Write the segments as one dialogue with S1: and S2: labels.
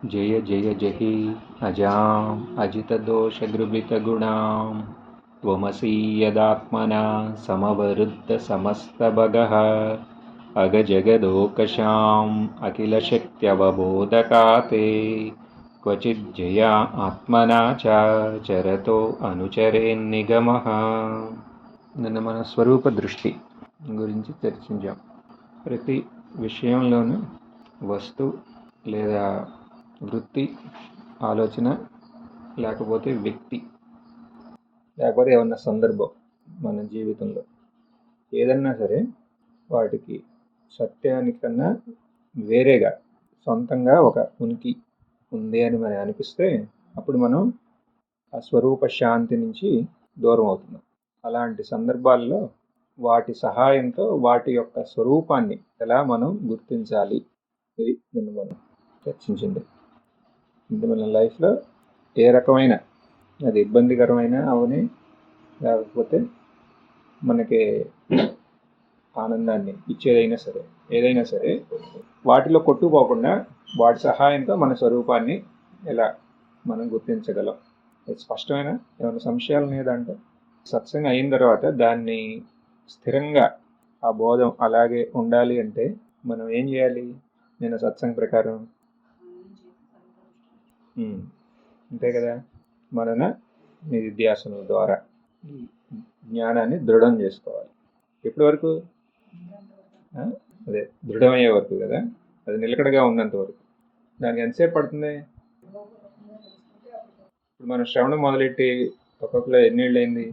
S1: जय जय जहि अजाम् अजितदोषगृभितगुणां त्वमसि यदात्मना समवरुद्धसमस्तभगः अगजगदोकशाम् अखिलशक्त्यवबोधकाते क्वचिज्जया आत्मना च चरतो అనుచరేన్నిగమః. నిన్న మన స్వరూప దృష్టి గురించి చర్చించాం. ప్రతి విషయంలోనూ వస్తు లేదా వృత్తి, ఆలోచన, లేకపోతే వ్యక్తి, లేకపోతే ఏమన్నా సందర్భం మన జీవితంలో ఏదన్నా సరే వాటికి సత్యానికన్నా వేరేగా సొంతంగా ఒక ఉనికి ఉంది అని మనం అనిపిస్తే అప్పుడు మనం ఆ స్వరూప శాంతి నుంచి దూరం అవుతున్నాం. అలాంటి సందర్భాల్లో వాటి సహాయంతో వాటి యొక్క స్వరూపాన్ని ఎలా మనం గుర్తించాలి, ఇది నిన్న మనం చర్చించింది. ఇది మన లైఫ్లో ఏ రకమైన అది ఇబ్బందికరమైన అవని లేకపోతే మనకి ఆనందాన్ని ఇచ్చేదైనా సరే ఏదైనా సరే వాటిలో కొట్టుపోకుండా వాటి సహాయంతో మన స్వరూపాన్ని ఎలా మనం గుర్తించగలం. స్పష్టమైన ఏమైనా సంశయాలు లేదంటే సత్సంగం అయిన తర్వాత దాన్ని స్థిరంగా ఆ బోధం అలాగే ఉండాలి అంటే మనం ఏం చేయాలి? నేను సత్సంగ ప్రకారం అంతే కదా, మనన నిధ్యాసనం ద్వారా జ్ఞానాన్ని దృఢం చేసుకోవాలి. ఎప్పటి వరకు? అదే దృఢమయ్యే వరకు కదా, అది నిలకడగా ఉన్నంత వరకు. దానికి ఎంతసేపు పడుతుంది? ఇప్పుడు మనం శ్రవణం మొదలెట్టి ఒక్కొక్కలో ఎన్నేళ్ళు అయింది?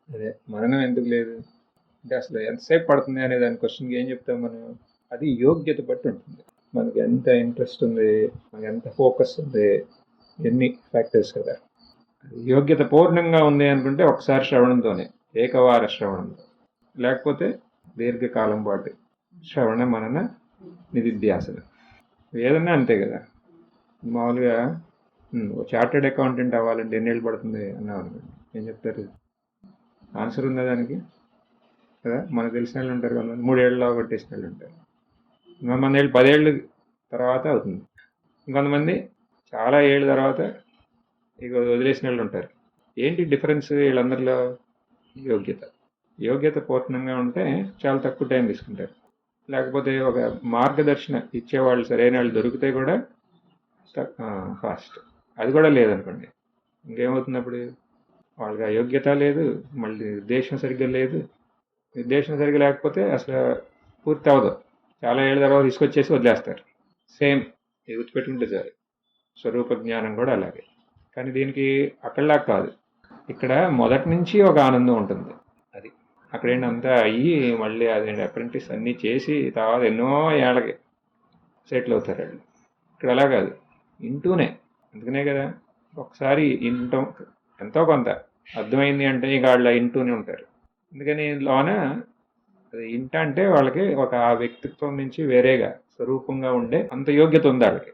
S1: అదే మననం ఎందుకు లేదు అంటే అసలు ఎంతసేపు పడుతుంది అనే దాని క్వశ్చన్కి ఏం చెప్తాం మనం? అది యోగ్యత బట్టి ఉంటుంది. మనకి ఎంత ఇంట్రెస్ట్ ఉంది, మనకి ఎంత ఫోకస్ ఉంది, ఎన్ని ఫ్యాక్టర్స్ కదా. యోగ్యత పూర్ణంగా ఉంది అనుకుంటే ఒకసారి శ్రవణంతోనే, ఏకవార శ్రవణంతో, లేకపోతే దీర్ఘకాలం పాటు శ్రవణ మనన నిధిధ్యాసన. ఏదన్నా అంతే కదా. మామూలుగా చార్టెడ్ అకౌంటెంట్ అవ్వాలంటే ఎన్నేళ్ళు పడుతుంది అన్నాం అనుకోండి, ఏం చెప్తారు? ఆన్సర్ ఉందా దానికి? కదా, మనకు తెలిసిన వాళ్ళు ఉంటారు, కొంతమంది 3 ఏళ్ళలో కొట్టేసిన వాళ్ళు ఉంటారు, ఇంకొంతమంది 10 ఏళ్ళు తర్వాత అవుతుంది, ఇంకొంతమంది చాలా ఏళ్ళ తర్వాత ఇక వదిలేసిన వాళ్ళు ఉంటారు. ఏంటి డిఫరెన్స్ వీళ్ళందరిలో? యోగ్యత పూర్ణంగా ఉంటే చాలా తక్కువ టైం తీసుకుంటారు. లేకపోతే ఒక మార్గదర్శన ఇచ్చేవాళ్ళు సరైన వాళ్ళు దొరికితే కూడా ఫాస్ట్. అది కూడా లేదనుకోండి, ఇంకేమవుతుంది అప్పుడు? వాళ్ళకి ఆ యోగ్యత లేదు, మళ్ళీ నిర్దేశం సరిగ్గా లేదు. నిర్దేశం సరిగ్గా లేకపోతే అసలు పూర్తి అవ్వదు, చాలా ఏళ్ళ తర్వాత తీసుకొచ్చేసి వదిలేస్తారు. సేమ్ ఇది గుర్తుపెట్టుకుంటే సరే. స్వరూప జ్ఞానం కూడా అలాగే. కానీ దీనికి అక్కడలా కాదు, ఇక్కడ మొదటి నుంచి ఒక ఆనందం ఉంటుంది. అది అక్కడేంటి అంతా అయ్యి మళ్ళీ అదేంటి అప్రెంటిస్ అన్నీ చేసి తర్వాత ఎన్నో ఏళ్ళకి సెటిల్ అవుతారు వాళ్ళు. ఇక్కడ అలా కాదు, ఇంటూనే. అందుకనే కదా ఒకసారి ఇంటం ఎంతో కొంత అర్థమైంది అంటే ఇక వాళ్ళు ఇంటూనే ఉంటారు. అందుకని లోన అది ఇంట అంటే వాళ్ళకి ఒక ఆ వ్యక్తిత్వం నుంచి వేరేగా స్వరూపంగా ఉండే అంత యోగ్యత ఉంది వాళ్ళకి.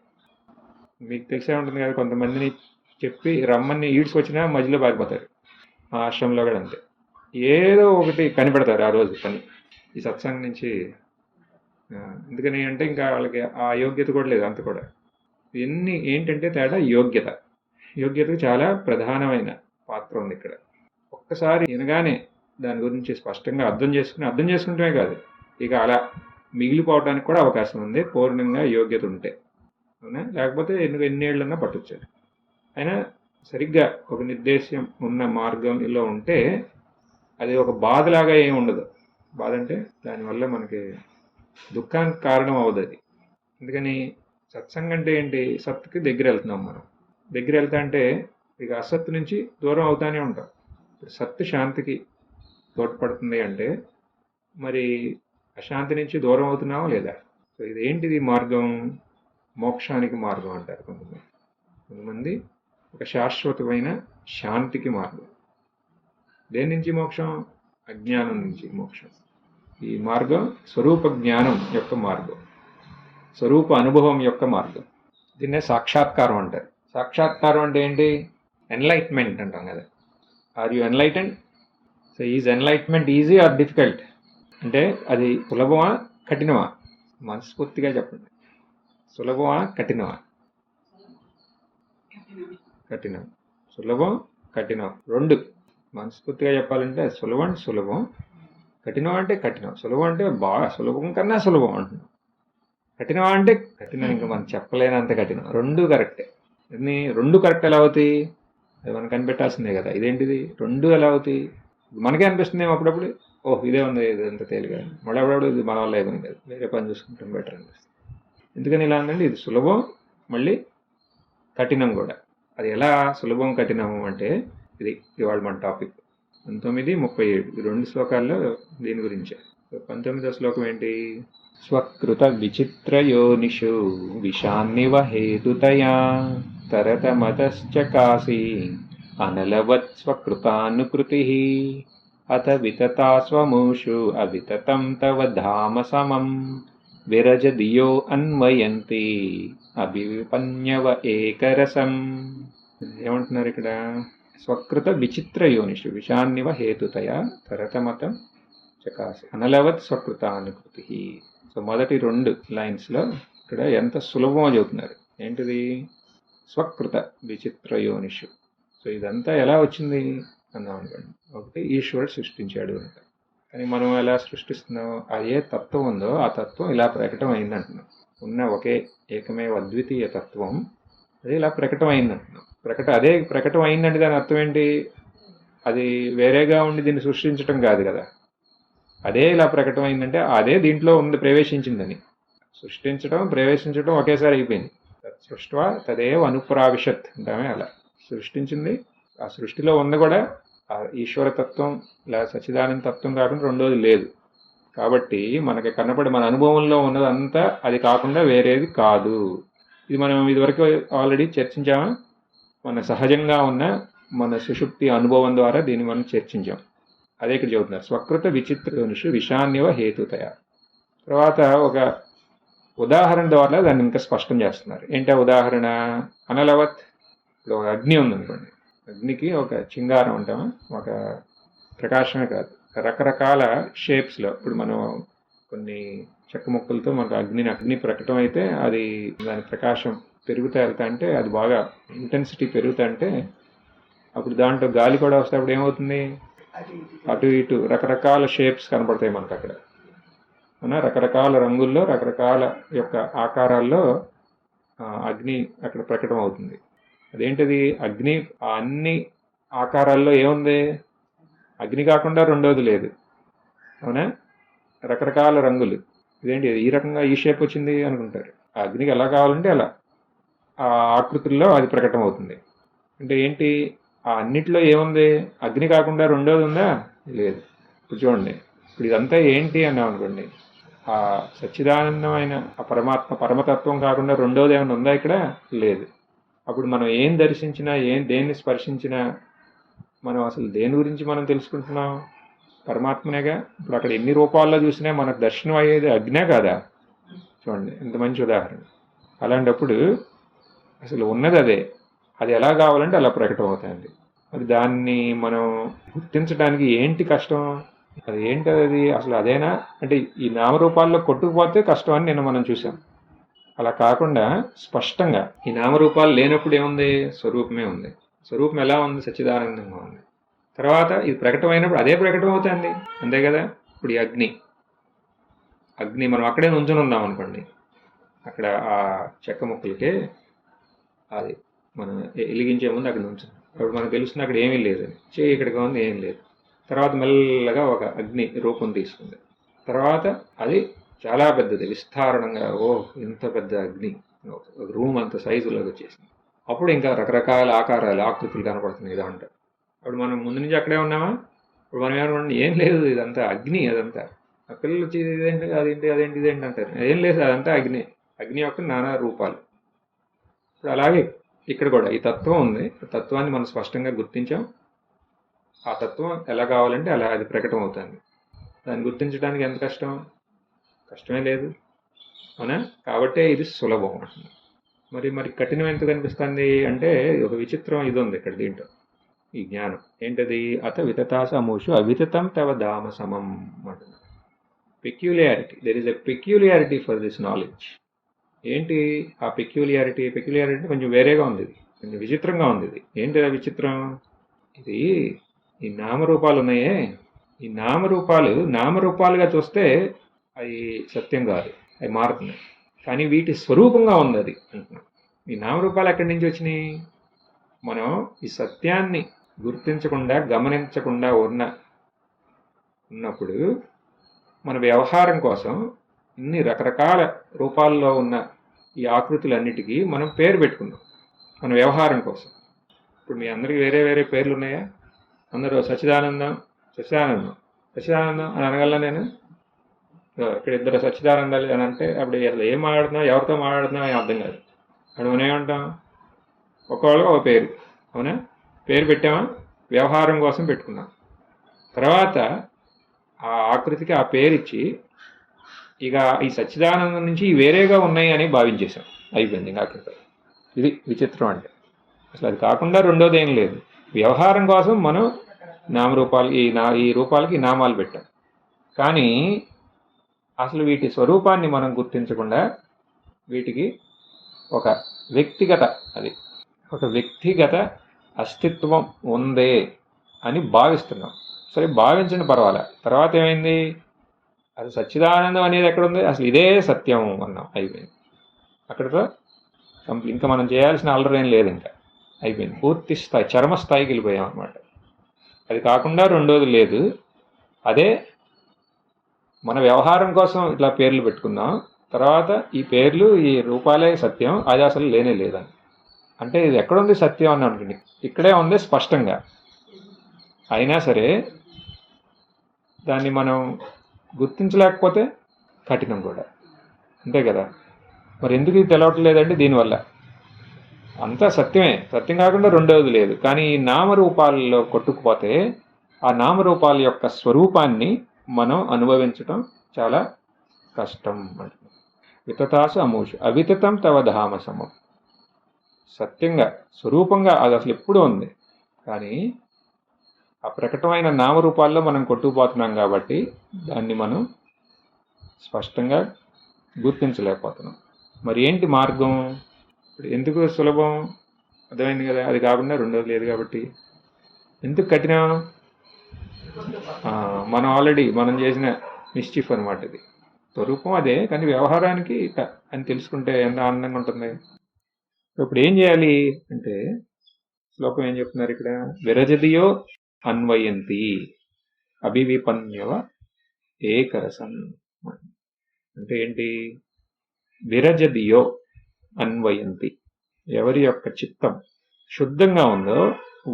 S1: మీకు తెలిసే ఉంటుంది కదా, కొంతమందిని చెప్పి రమ్మని ఈడ్చుకొచ్చినా మధ్యలో పారిపోతారు. ఆ ఆశ్రమంలో కూడా అంతే, ఏదో ఒకటి కనిపెడతారు ఆ రోజు పని ఈ సత్సంగం నుంచి. ఎందుకని అంటే ఇంకా వాళ్ళకి ఆ యోగ్యత కూడా లేదు. అంత కూడా ఇవన్నీ ఏంటంటే తేడా యోగ్యతకు చాలా ప్రధానమైన పాత్ర ఉంది ఇక్కడ. ఒక్కసారి వినగానే దాని గురించి స్పష్టంగా అర్థం చేసుకుంటే కాదు, ఇక అలా మిగిలిపోవడానికి కూడా అవకాశం ఉంది పూర్ణంగా యోగ్యత ఉంటే. అవునా? లేకపోతే ఎన్నేళ్ళన్నా పట్టొచ్చు. అయినా సరిగ్గా ఒక నిర్దేశం ఉన్న మార్గంలో ఉంటే అది ఒక బాధలాగా ఏమి ఉండదు. బాధ అంటే దానివల్ల మనకి దుఃఖానికి కారణం అవ్వదు అది. అందుకని సత్సంగం అంటే ఏంటి? సత్తుకి దగ్గర వెళ్తున్నాం మనం. దగ్గర వెళ్తా అంటే ఇక అసత్తు నుంచి దూరం అవుతానే ఉంటాం. సత్తు శాంతికి తోడ్పడుతుంది అంటే మరి అశాంతి నుంచి దూరం అవుతున్నామా లేదా? సో ఇదేంటిది మార్గం? మోక్షానికి మార్గం అంటారు కొంతమంది. ఒక శాశ్వతమైన శాంతికి మార్గం. దేని నుంచి మోక్షం? అజ్ఞానం నుంచి మోక్షం. ఈ మార్గం స్వరూప జ్ఞానం యొక్క మార్గం, స్వరూప అనుభవం యొక్క మార్గం. దీన్నే సాక్షాత్కారం అంటారు. సాక్షాత్కారం అంటే ఏంటి? ఎన్లైట్మెంట్ అంటాం కదా. Are you enlightened? So is enlightenment easy or difficult అంటే అది సులభమా కఠినమా? మనస్ఫూర్తిగా చెప్పండి. సులభమా కఠినమా? కఠినం. సులభం కఠినం రెండు. మనస్ఫూర్తిగా చెప్పాలంటే సులభం అంటే సులభం, కఠినం అంటే కఠినం. సులభం అంటే బాగా సులభం కన్నా సులభం అంటున్నాం. కఠినం అంటే కఠినం ఇంకా మనం చెప్పలేనంత కఠినం. రెండు కరెక్టే. రెండు కరెక్ట్ ఎలా అవుతాయి? అది మనం కనిపెట్టాల్సిందే కదా. ఇదేంటిది రెండు ఎలా అవుతాయి? మనకే అనిపిస్తుంది అప్పుడప్పుడు, ఓహ్ ఇదే ఉంది, ఇది ఎంత తేలిగా. మళ్ళీ అప్పుడప్పుడు ఇది మన వల్ల ఏమని కాదు, వేరే పని చూసుకుంటాం బెటర్ అనిపిస్తుంది. ఎందుకని ఇలా ఉందండి? ఇది సులభం మళ్ళీ కఠినం కూడా. అది ఎలా సులభం కఠినం అంటే ఇది ఇవాళ మన టాపిక్. 19, 37 ఈ రెండు శ్లోకాల్లో దీని గురించే. 19వ శ్లోకం ఏంటి? స్వకృత విచిత్రయోనిషు విషాన్నివ హేతుతయా తరతమతశ్చకాసి అనలవత్ స్వకృతానుకృతి అత వితతా స్వమూషు అవితతం తవ ధామ సమం విరజదియో అన్వయంతి అభివిపన్యవ ఏకరసం. ఏమంటున్నారు ఇక్కడ? స్వకృత విచిత్ర యోనిషు విషాన్నివ హేతుతయా తరతమతం చకాసి అనలవత్ స్వకృతానుకృతి. సో మొదటి రెండు లైన్స్లో ఇక్కడ ఎంత సులభమో చెబుతున్నారు. ఏంటిది? స్వకృత విచిత్ర యోనిషు. సో ఇదంతా ఎలా వచ్చింది అన్నాం అనుకోండి. ఒకటి ఈశ్వరుడు సృష్టించాడు అంట. కానీ మనం ఎలా సృష్టిస్తున్నాం? ఆ ఏ తత్వం ఉందో ఆ తత్వం ఇలా ప్రకటన అయిందంటున్నాం. ఉన్న ఒకే ఏకమే అద్వితీయ తత్వం అది ఇలా ప్రకటన అయిందంటున్నాం. అదే ప్రకటన అయిందంటే దాని అర్థం ఏంటి? అది వేరేగా ఉండి దీన్ని సృష్టించటం కాదు కదా. అదే ఇలా ప్రకటన అయిందంటే అదే దీంట్లో ఉంది, ప్రవేశించిందని. సృష్టించడం ప్రవేశించడం ఒకేసారి అయిపోయింది. సృష్టివా తదేవ అనుప్రావిశత్ అంటామే. అలా సృష్టించింది, ఆ సృష్టిలో ఉంది కూడా ఆ ఈశ్వరతత్వం లేదా సచ్చిదానంద తత్వం కాకుండా రెండోది లేదు. కాబట్టి మనకి కనపడి మన అనుభవంలో ఉన్నదంతా అది కాకుండా వేరేది కాదు. ఇది మనం ఇదివరకు ఆల్రెడీ చర్చించామా? మన సహజంగా ఉన్న మన సుషుప్తి అనుభవం ద్వారా దీన్ని మనం చర్చించాం. అదే ఇక్కడ చెబుతున్నారు. స్వకృత విచిత్రనుషు విషాన్యవ హేతుతయ. తర్వాత ఒక ఉదాహరణ ద్వారా దాన్ని ఇంకా స్పష్టం చేస్తున్నారు. ఏంటా ఉదాహరణ? అనలవత్. ఇప్పుడు ఒక అగ్ని ఉందనుకోండి. అగ్నికి ఒక చింగారం అంటామా, ఒక ప్రకాశమే కాదు, రకరకాల షేప్స్లో. ఇప్పుడు మనం కొన్ని చెక్క ముక్కలతో మనకు అగ్ని ప్రకటన అయితే అది దాని ప్రకాశం పెరుగుతా వెళ్తా అంటే అది బాగా ఇంటెన్సిటీ పెరుగుతా అంటే అప్పుడు దాంట్లో గాలి కూడా వస్తే అప్పుడు ఏమవుతుంది? అటు ఇటు రకరకాల షేప్స్ కనపడతాయి మనకు అక్కడ. రకరకాల రంగుల్లో రకరకాల యొక్క ఆకారాల్లో అగ్ని అక్కడ ప్రకటన అవుతుంది. అదేంటిది? అగ్ని ఆ అన్ని ఆకారాల్లో ఏముంది? అగ్ని కాకుండా రెండోది లేదు. అవునా? రకరకాల రంగులు. ఇదేంటి ఈ రకంగా ఈ షేప్ వచ్చింది అనుకుంటారు. ఆ అగ్నికి ఎలా కావాలంటే అలా ఆ ఆకృతుల్లో అది ప్రకటన అవుతుంది. అంటే ఏంటి? ఆ అన్నిట్లో ఏముంది? అగ్ని కాకుండా రెండోది ఉందా? లేదు. ఇప్పుడు చూడండి, ఇప్పుడు ఇదంతా ఏంటి అన్నాం అనుకోండి, ఆ సచ్చిదానందమైన ఆ పరమతత్వం కాకుండా రెండోది ఏమైనా ఉందా ఇక్కడ? లేదు. అప్పుడు మనం ఏం దర్శించినా దేన్ని స్పర్శించినా మనం అసలు దేని గురించి మనం తెలుసుకుంటున్నాం? పరమాత్మనేగా. ఇప్పుడు అక్కడ ఎన్ని రూపాల్లో చూసినా మనకు దర్శనం అయ్యేది అగ్నే కాదా? చూడండి ఎంత మంచి ఉదాహరణ. అలాంటప్పుడు అసలు ఉన్నది అదే, అది ఎలా కావాలంటే అలా ప్రకటన అవుతాయండి. అది దాన్ని మనం గుర్తించడానికి ఏంటి కష్టం? అది ఏంటి? అది అసలు అదేనా అంటే ఈ నామరూపాల్లో కొట్టుకుపోతే కష్టం అని నిన్న మనం చూసాం. అలా కాకుండా స్పష్టంగా ఈ నామరూపాలు లేనప్పుడు ఏముంది? స్వరూపమే ఉంది. స్వరూపం ఎలా ఉంది? సచ్చిదానందంగా ఉంది. తర్వాత ఇది ప్రకటమైనప్పుడు అదే ప్రకటన అవుతుంది. అంతే కదా. ఇప్పుడు ఈ అగ్ని మనం అక్కడే నుంచుని ఉందాం అనుకోండి, అక్కడ ఆ చెక్క ముక్కలకే అది మనం వెలిగించే ముందు అక్కడ నుంచుని అప్పుడు మనకు తెలుస్తుంది అక్కడ ఏమీ లేదని. ఇక్కడికి ఉంది, ఏం లేదు. తర్వాత మెల్లగా ఒక అగ్ని రూపం తీసుకుంది. తర్వాత అది చాలా పెద్దది, విస్తారణంగా, ఇంత పెద్ద అగ్ని ఒక రూమ్ అంత సైజులోకి వచ్చేసింది. అప్పుడు ఇంకా రకరకాల ఆకారాలు ఆకృతులు కనపడుతున్నాయి దాంట్లో. అప్పుడు మనం ముందు నుంచి అక్కడే ఉన్నామా? ఇప్పుడు మనం ఏమనుకోండి, ఏం లేదు, ఇదంతా అగ్ని. అదంతా ఆ పిల్లలు వచ్చి ఇదేంటి ఇదేంటి అంటారు. ఏం లేదు, అదంతా అగ్ని యొక్క నానా రూపాలు. ఇప్పుడు అలాగే ఇక్కడ కూడా ఈ తత్వం ఉంది. తత్వాన్ని మనం స్పష్టంగా గుర్తించాం. ఆ తత్వం ఎలా కావాలంటే అలా అది ప్రకటన అవుతుంది. దాన్ని గుర్తించడానికి ఎంత కష్టం? కష్టమే లేదు, అవునా? కాబట్టే ఇది సులభం అంటున్నాం. మరి కఠినం ఎంత కనిపిస్తుంది అంటే ఒక విచిత్రం ఇది ఉంది ఇక్కడ దీంట్లో. ఈ జ్ఞానం ఏంటది? అత వితతాసమూషు అవితతం తవ ధామ సమం అంటున్నాడు. పెక్యులియారిటీ, there is a పెక్యులియారిటీ for this knowledge. ఏంటి ఆ పెక్యులియారిటీ? పెక్యులియారిటీ కొంచెం వేరేగా ఉంది, ఇది కొంచెం విచిత్రంగా ఉంది. ఇది ఏంటి ఆ విచిత్రం? ఇది ఈ నామరూపాలు ఉన్నాయే, ఈ నామరూపాలుగా చూస్తే అవి సత్యం కాదు, అవి మారుతున్నాయి. కానీ వీటి స్వరూపంగా ఉంది అది అంటున్నాం. ఈ నామరూపాలు ఎక్కడి నుంచి వచ్చినాయి? మనం ఈ సత్యాన్ని గుర్తించకుండా గమనించకుండా ఉన్నప్పుడు మన వ్యవహారం కోసం ఇన్ని రకరకాల రూపాల్లో ఉన్న ఈ ఆకృతులన్నిటికీ మనం పేరు పెట్టుకున్నాం మన వ్యవహారం కోసం. ఇప్పుడు మీ అందరికీ వేరే వేరే పేర్లు ఉన్నాయా? అందరూ సచ్చిదానందం అని అనగలనా నేను? ఇక్కడ ఇద్దరు సచ్చిదానందాలు అని అంటే అప్పుడు అసలు ఏం మాట్లాడుతున్నావు, ఎవరితో మాట్లాడుతున్నావు అని అర్థం కాదు. అప్పుడు మనం ఏమంటాం? ఒక్కొక్కళ్ళకి ఒక పేరు, అవునా? పేరు పెట్టామా? వ్యవహారం కోసం పెట్టుకున్నాం. తర్వాత ఆ ఆకృతికి ఆ పేరు ఇచ్చి ఇక ఈ సచ్చిదానందం నుంచి వేరేగా ఉన్నాయి అని భావించేశాం. అయిపోయింది ఇంకా ఆకృతి. ఇది విచిత్రం అంటే. అసలు అది కాకుండా రెండోది ఏం లేదు. వ్యవహారం కోసం మనం నామరూపాలు ఈ రూపాలకి నామాలు పెట్టాం. కానీ అసలు వీటి స్వరూపాన్ని మనం గుర్తించకుండా వీటికి ఒక వ్యక్తిగత అస్తిత్వం ఉందే అని భావిస్తున్నాం. సరే, భావించండి, పర్వాలే. తర్వాత ఏమైంది? అది సచ్చిదానందం అనేది ఎక్కడుంది? అసలు ఇదే సత్యం అన్నాం. అయిపోయింది అక్కడితో ఇంకా మనం చేయాల్సిన అల్లరి ఏం లేదు. ఇంకా అయిపోయింది. పూర్తి స్థాయి చర్మస్థాయికి వెళ్ళిపోయాం అనమాట. అది కాకుండా రెండోది లేదు. అదే మన వ్యవహారం కోసం ఇట్లా పేర్లు పెట్టుకున్నాం. తర్వాత ఈ పేర్లు ఈ రూపాలే సత్యం, అది అసలు లేనే లేదని. అంటే ఇది ఎక్కడుంది సత్యం అని అనుకోండి, ఇక్కడే ఉంది స్పష్టంగా. అయినా సరే దాన్ని మనం గుర్తించలేకపోతే కఠినం కూడా, అంతే కదా. మరి ఎందుకు ఇది తెలవట్లేదంటే దీనివల్ల. అంతా సత్యమే, సత్యం కాకుండా రెండవది లేదు. కానీ ఈ నామరూపాలలో కొట్టుకుపోతే ఆ నామరూపాల యొక్క స్వరూపాన్ని మనం అనుభవించటం చాలా కష్టం. వితతాసు అమూషు అవితతం తవ ధామ సమం. సత్యంగా స్వరూపంగా అది అసలు ఎప్పుడూ ఉంది, కానీ ఆ ప్రకటమైన నామరూపాల్లో మనం కొట్టుకుపోతున్నాం కాబట్టి దాన్ని మనం స్పష్టంగా గుర్తించలేకపోతున్నాం. మరి ఏంటి మార్గం? ఎందుకు సులభం? అర్థమైంది కదా. అది కాకుండా రెండోది లేదు కాబట్టి. ఎందుకు కఠినం? మనం మనం చేసిన మిస్చీఫ్ అనమాట. ఇది స్వరూపం అదే, కానీ వ్యవహారానికి అని తెలుసుకుంటే ఎంత ఆనందంగా ఉంటుంది. ఇప్పుడు ఏం చేయాలి అంటే, శ్లోకం ఏం చెప్తున్నారు ఇక్కడ? విరజదియో అన్వయంతి అభివిపన్యవ ఏకరసం. అంటే ఏంటి? విరజదియో అన్వయంతి, ఎవరి యొక్క చిత్తం శుద్ధంగా ఉందో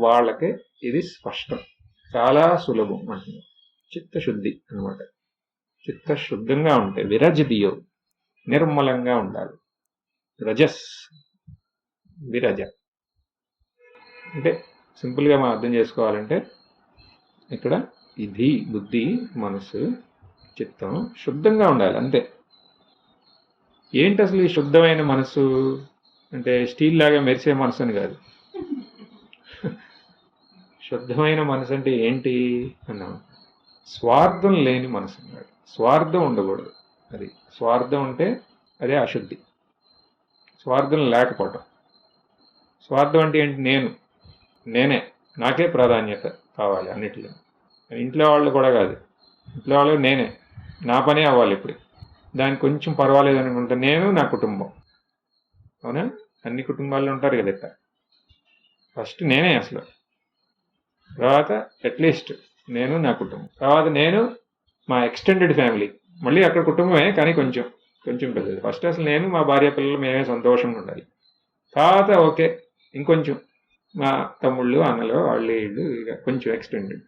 S1: వాళ్ళకి ఇది స్పష్టం, చాలా సులభం అంటున్నారు. చిత్తశుద్ధి అనమాట. చిత్తశుద్ధంగా ఉంటే విరజదియో, నిర్మలంగా ఉండాలి. రజస్, విరజ అంటే సింపుల్గా మనం అర్థం చేసుకోవాలంటే ఇక్కడ ఇది బుద్ధి, మనసు, చిత్తం శుద్ధంగా ఉండాలి, అంతే. ఏంటి అసలు ఈ శుద్ధమైన మనసు అంటే? స్టీల్ లాగా మెరిసే మనసు అని కాదు. శుద్ధమైన మనసు అంటే ఏంటి అన్నాం? స్వార్థం లేని మనసు అన్నాడు. స్వార్థం ఉండకూడదు. అది స్వార్థం ఉంటే అదే అశుద్ధి. స్వార్థం లేకపోవటం. స్వార్థం అంటే ఏంటి? నేనే, నాకే ప్రాధాన్యత కావాలి అన్నిటిలో. ఇంట్లో వాళ్ళు కూడా కాదు, ఇంట్లో వాళ్ళు నేనే, నా పనే అవ్వాలి ఇప్పుడు. దానికి కొంచెం పర్వాలేదు అనుకుంటా, నేను నా కుటుంబం. అవునా? అన్ని కుటుంబాల్లో ఉంటారు కదా ఇట్లా. ఫస్ట్ నేనే అసలు, తర్వాత అట్లీస్ట్ నేను నా కుటుంబం, తర్వాత నేను మా ఎక్స్టెండెడ్ ఫ్యామిలీ, మళ్ళీ అక్కడ కుటుంబమే కానీ కొంచెం పెద్దది. ఫస్ట్ అసలు నేను, మా భార్య, పిల్లలు మేమే సంతోషంగా ఉండాలి. తర్వాత ఓకే ఇంకొంచెం మా తమ్ముళ్ళు, అన్నలు, వాళ్ళు వీళ్ళు, ఇక కొంచెం ఎక్స్టెండెడ్.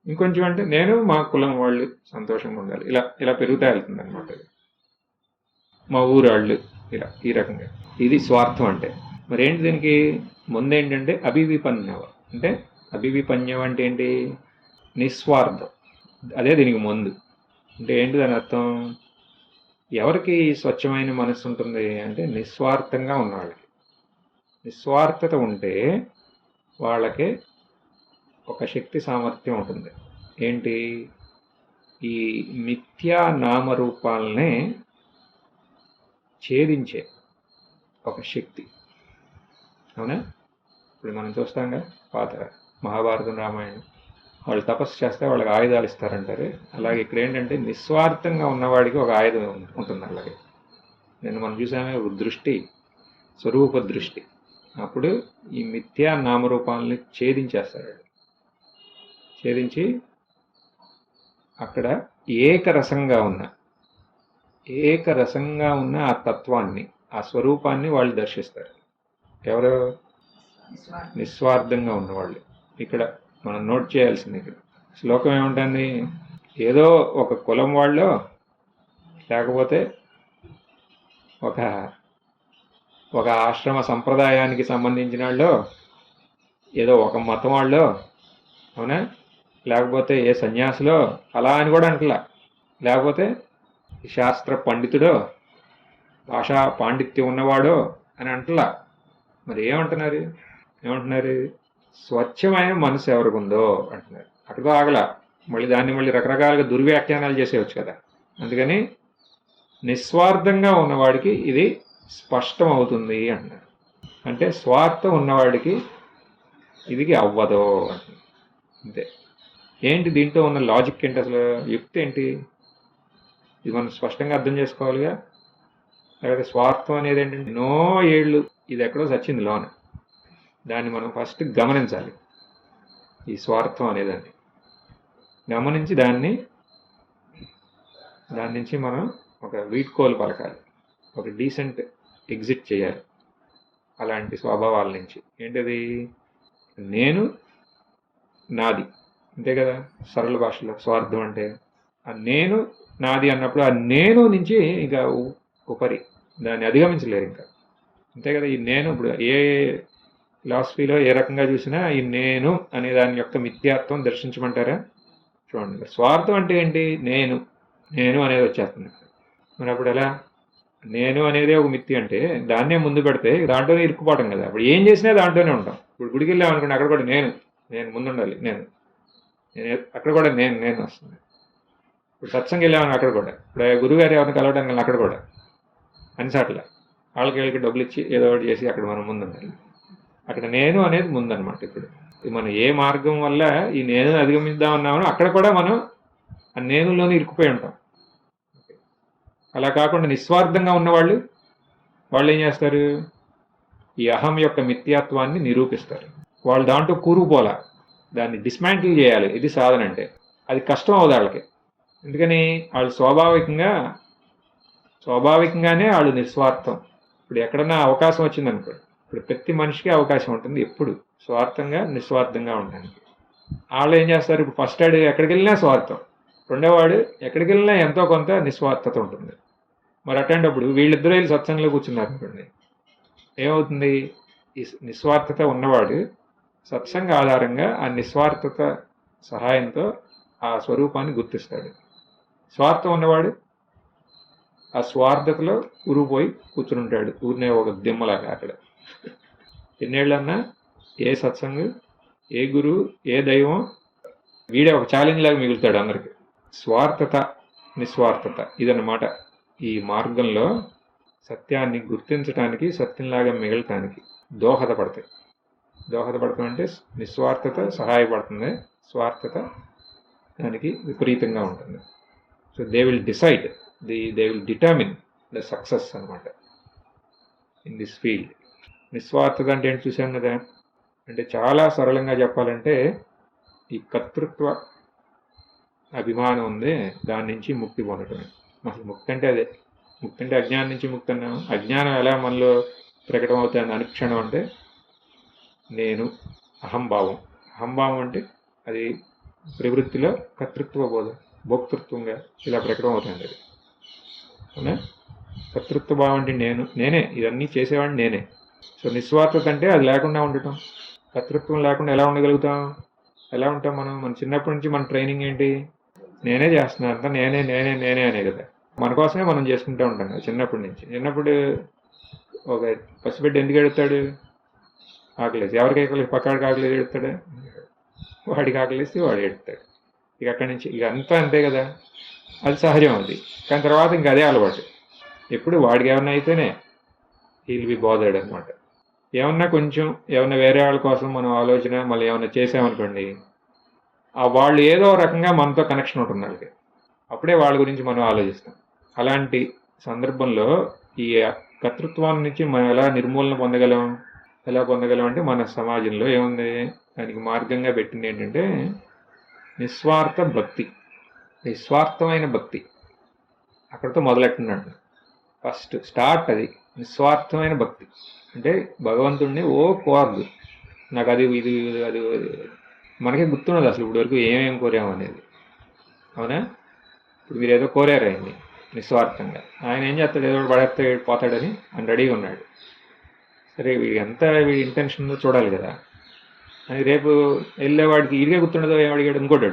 S1: ఇంకొంచెం అంటే నేను, మా కులం వాళ్ళు సంతోషంగా ఉండాలి. ఇలా పెరుగుతా వెళ్తుంది అనమాట. మా ఊరాళ్ళు, ఇలా ఈ రకంగా. ఇది స్వార్థం అంటే. మరి ఏంటి దీనికి ముందేంటంటే అభివిపన్యవ. అంటే అభివిపన్యవ అంటే ఏంటి? నిస్వార్థం. అదే దీనికి ముందు. అంటే ఏంటి దాని అర్థం? ఎవరికి స్వచ్ఛమైన మనసు ఉంటుంది అంటే నిస్వార్థంగా ఉన్నవాళ్ళకి. నిస్వార్థత ఉంటే వాళ్ళకి ఒక శక్తి సామర్థ్యం ఉంటుంది. ఏంటి? ఈ మిథ్యా నామరూపాలనే ఛేదించే ఒక శక్తి. అవునా? ఇప్పుడు మనం చూస్తాంగా పాత మహాభారతం, రామాయణం, వాళ్ళు తపస్సు చేస్తే వాళ్ళకి ఆయుధాలు ఇస్తారంటారు. అలాగే ఇక్కడ ఏంటంటే నిస్వార్థంగా ఉన్నవాడికి ఒక ఆయుధం ఉంటుంది. అలాగే మనం చూసామే ఒక దృష్టి, స్వరూప దృష్టి. అప్పుడు ఈ మిథ్యా నామరూపాలని ఛేదించేస్తాడు. ఛేదించి అక్కడ ఏకరసంగా ఉన్న ఆ తత్వాన్ని, ఆ స్వరూపాన్ని వాళ్ళు దర్శిస్తారు. ఎవరు? నిస్వార్థంగా ఉన్నవాళ్ళు. ఇక్కడ మనం నోట్ చేయాల్సింది, ఇక్కడ శ్లోకం ఏముంటుంది? ఏదో ఒక కులం వాళ్ళు, లేకపోతే ఒక ఆశ్రమ సంప్రదాయానికి సంబంధించిన వాళ్ళు, ఏదో ఒక మతం వాళ్ళు, అవునా? లేకపోతే ఏ సన్యాసులో అలా అని కూడా అంటలా, లేకపోతే శాస్త్ర పండితుడో, భాషా పాండిత్యం ఉన్నవాడో అని అంటలా. మరి ఏమంటున్నారు? స్వచ్ఛమైన మనసు ఎవరికుందో అంటున్నారు. అక్కడితో ఆగలా. మళ్ళీ రకరకాలుగా దుర్వ్యాఖ్యానాలు చేసేవచ్చు కదా. అందుకని నిస్వార్థంగా ఉన్నవాడికి ఇది స్పష్టం అవుతుంది అంటున్నారు. అంటే స్వార్థం ఉన్నవాడికి ఇది అవ్వదు అంటున్నారు. అంతే. ఏంటి దీంట్లో ఉన్న లాజిక్ ఏంటి? అసలు యుక్తి ఏంటి? ఇది మనం స్పష్టంగా అర్థం చేసుకోవాలిగా. లేకపోతే స్వార్థం అనేది ఏంటంటే ఎన్నో ఏళ్ళు ఇది ఎక్కడో సచ్చింది లోన. దాన్ని మనం ఫస్ట్ గమనించాలి. ఈ స్వార్థం అనేదాన్ని గమనించి దాని నుంచి మనం ఒక వీడ్కోలు పలకాలి, ఒక డీసెంట్ ఎగ్జిట్ చేయాలి అలాంటి స్వభావాల నుంచి. ఏంటది? నేను, నాది. అంతే కదా సరళ భాషలో స్వార్థం అంటే. ఆ నేను, నాది అన్నప్పుడు ఆ నేను నుంచి ఇక ఉపరి దాన్ని అధిగమించలేరు ఇంకా. అంతే కదా. ఈ నేను ఇప్పుడు ఏ ఫిలాసఫీలో ఏ రకంగా చూసినా ఈ నేను అనే దాని యొక్క మిథ్యాత్వం దర్శించమంటారా? చూడండి. స్వార్థం అంటే ఏంటి? నేను అనేది వచ్చేస్తుంది. మరి అప్పుడు ఎలా? నేను అనేది ఒక మిథ్య అంటే దాన్నే ముందు పెడితే దాంట్లోనే ఇరుక్కుపోవటం కదా. అప్పుడు ఏం చేసినా దాంట్లోనే ఉంటాం. ఇప్పుడు గుడికి వెళ్ళామనుకోండి, అక్కడ కూడా నేను ముందుండాలి. నేను అక్కడ కూడా నేను వస్తుంది. ఇప్పుడు సత్సంగం వెళ్ళామని అక్కడ కూడా, ఇప్పుడు గురుగారు ఎవరిని కలవడానికి అక్కడ కూడా అన్నిసార్లు వాళ్ళకి డబ్బులు ఇచ్చి ఏదో ఒకటి చేసి అక్కడ మనం ముందుండాలి. అక్కడ నేను అనేది ముందనమాట. ఇప్పుడు మనం ఏ మార్గం వల్ల ఈ నేను అధిగమిద్దామన్నామో అక్కడ కూడా మనం ఆ నేనులోనే ఇరుక్కుపోయి ఉంటాం. అలా కాకుండా నిస్వార్థంగా ఉన్నవాళ్ళు ఏం చేస్తారు? ఈ అహం యొక్క మిథ్యాత్వాన్ని నిరూపిస్తారు. వాళ్ళు దాంట్లో కూరుకుపోలా, దాన్ని డిస్మాంటిల్ చేయాలి. ఇది సాధన అంటే. అది కష్టం అవుతుంది వాళ్ళకి. ఎందుకని? వాళ్ళు స్వాభావికంగానే వాళ్ళు నిస్వార్థం. ఇప్పుడు ఎక్కడన్నా అవకాశం వచ్చిందనుకోండి, ఇప్పుడు ప్రతి మనిషికి అవకాశం ఉంటుంది ఎప్పుడు స్వార్థంగా నిస్వార్థంగా ఉండడానికి. వాళ్ళు ఏం చేస్తారు? ఇప్పుడు ఫస్ట్ వాడు ఎక్కడికి వెళ్ళినా స్వార్థం, రెండోవాడు ఎక్కడికి వెళ్ళినా ఎంతో కొంత నిస్వార్థత ఉంటుంది. మరి అట్లాంటప్పుడు వీళ్ళిద్దరూ వెళ్ళి సత్సంగంలో కూర్చున్నారు అనుకోండి, ఏమవుతుంది? ఈ నిస్వార్థత ఉన్నవాడు సత్సంగ ఆధారంగా ఆ నిస్వార్థత సహాయంతో ఆ స్వరూపాన్ని గుర్తిస్తాడు. స్వార్థం ఉన్నవాడు ఆ స్వార్థతలో ఉరిగిపోయి కూర్చుంటాడు, ఊరినే ఒక దిమ్మలాగా. అక్కడ ఎన్నేళ్ళన్నా ఏ సత్సంగం, ఏ గురువు, ఏ దైవం, వీడే ఒక ఛాలెంజ్ లాగా మిగులుతాడు అందరికి. స్వార్థత, నిస్వార్థత ఇదన్నమాట ఈ మార్గంలో సత్యాన్ని గుర్తించడానికి, సత్యంలాగా మిగలటానికి దోహదపడతాయి. దోహదపడతాం అంటే నిస్వార్థత సహాయపడుతుంది, స్వార్థత దానికి విపరీతంగా ఉంటుంది. So they will decide, they will determine the success అనమాట ఇన్ దిస్ ఫీల్డ్. నిస్వార్థత అంటే ఏంటి చూసాం కదా. అంటే చాలా సరళంగా చెప్పాలంటే ఈ కర్తృత్వ అభిమానం ఉంది, దాని నుంచి ముక్తి పొందటమే. అసలు ముక్తి అంటే అదే. ముక్తి అంటే అజ్ఞానం నుంచి ముక్తి అన్నాము. అజ్ఞానం ఎలా మనలో ప్రకటన అవుతుంది అనుక్షణం అంటే నేను, అహంభావం. అహంభావం అంటే అది ప్రవృత్తిలో కర్తృత్వ బోధ, భోక్తృత్వంగా ఇలా ప్రకటన అవుతుంది. అది అవునా? కర్తృత్వ భావం అంటే నేనే ఇవన్నీ చేసేవాడిని నేనే. సో నిస్వార్థత అంటే అది లేకుండా ఉండటం. కర్తృత్వం లేకుండా ఎలా ఉండగలుగుతాం? ఎలా ఉంటాం మనం? మన చిన్నప్పటి నుంచి మన ట్రైనింగ్ ఏంటి? నేనే చేస్తున్నాను అంతా, నేనే అనే కదా. మన కోసమే మనం చేసుకుంటూ ఉంటాం కదా చిన్నప్పటి నుంచి. చిన్నప్పుడు ఒక పసిబిడ్డ ఎందుకు ఎడుతాడు? ఆకలేదు. ఎవరికి పక్కాడికి ఆకలేదు ఎడుతాడు? వాడికి ఆకలిస్తే వాడు ఎడతాడు. ఇక అక్కడి నుంచి ఇక అంతా అంతే కదా, అది సహజం అది. కానీ తర్వాత ఇంక అదే అలవాటు. ఎప్పుడు వాడికి ఏమన్నా అయితేనే హీల్ బి బాదర్డ్ అనమాట. ఏమన్నా కొంచెం ఏమన్నా వేరే వాళ్ళ కోసం మనం ఆలోచన మళ్ళీ ఏమన్నా చేసామనుకోండి, ఆ వాళ్ళు ఏదో రకంగా మనతో కనెక్షన్ ఉంటుంది వాళ్ళకి, అప్పుడే వాళ్ళ గురించి మనం ఆలోచిస్తాం. అలాంటి సందర్భంలో ఈ కర్తృత్వాన్ని నుంచి మనం ఎలా నిర్మూలన పొందగలం? ఎలా పొందగలం అంటే మన సమాజంలో ఏముంది, దానికి మార్గంగా పెట్టింది ఏంటంటే నిస్వార్థ భక్తి. నిస్వార్థమైన భక్తి అక్కడితో మొదలెట్టున్నాడు. ఫస్ట్ స్టార్ట్ అది, నిస్వార్థమైన భక్తి. అంటే భగవంతుడిని కోరదు, నాకు అది ఇది అది మనకే గుర్తున్నది అసలు ఇప్పుడు వరకు ఏమేమి కోరాము అనేది. అవునా? ఇప్పుడు మీరు ఏదో కోరారు ఆయన్ని నిస్వార్థంగా, ఆయన ఏం చేస్తాడు, ఏదో పడేస్తే పోతాడని ఆయన రెడీగా ఉన్నాడు. సరే వీడి ఎంత వీడి ఇంటెన్షన్ ఉందో చూడాలి కదా అని. రేపు వెళ్ళేవాడికి ఇదిగే గుర్తుండదో ఏమడిగాడు, ఇంకోటి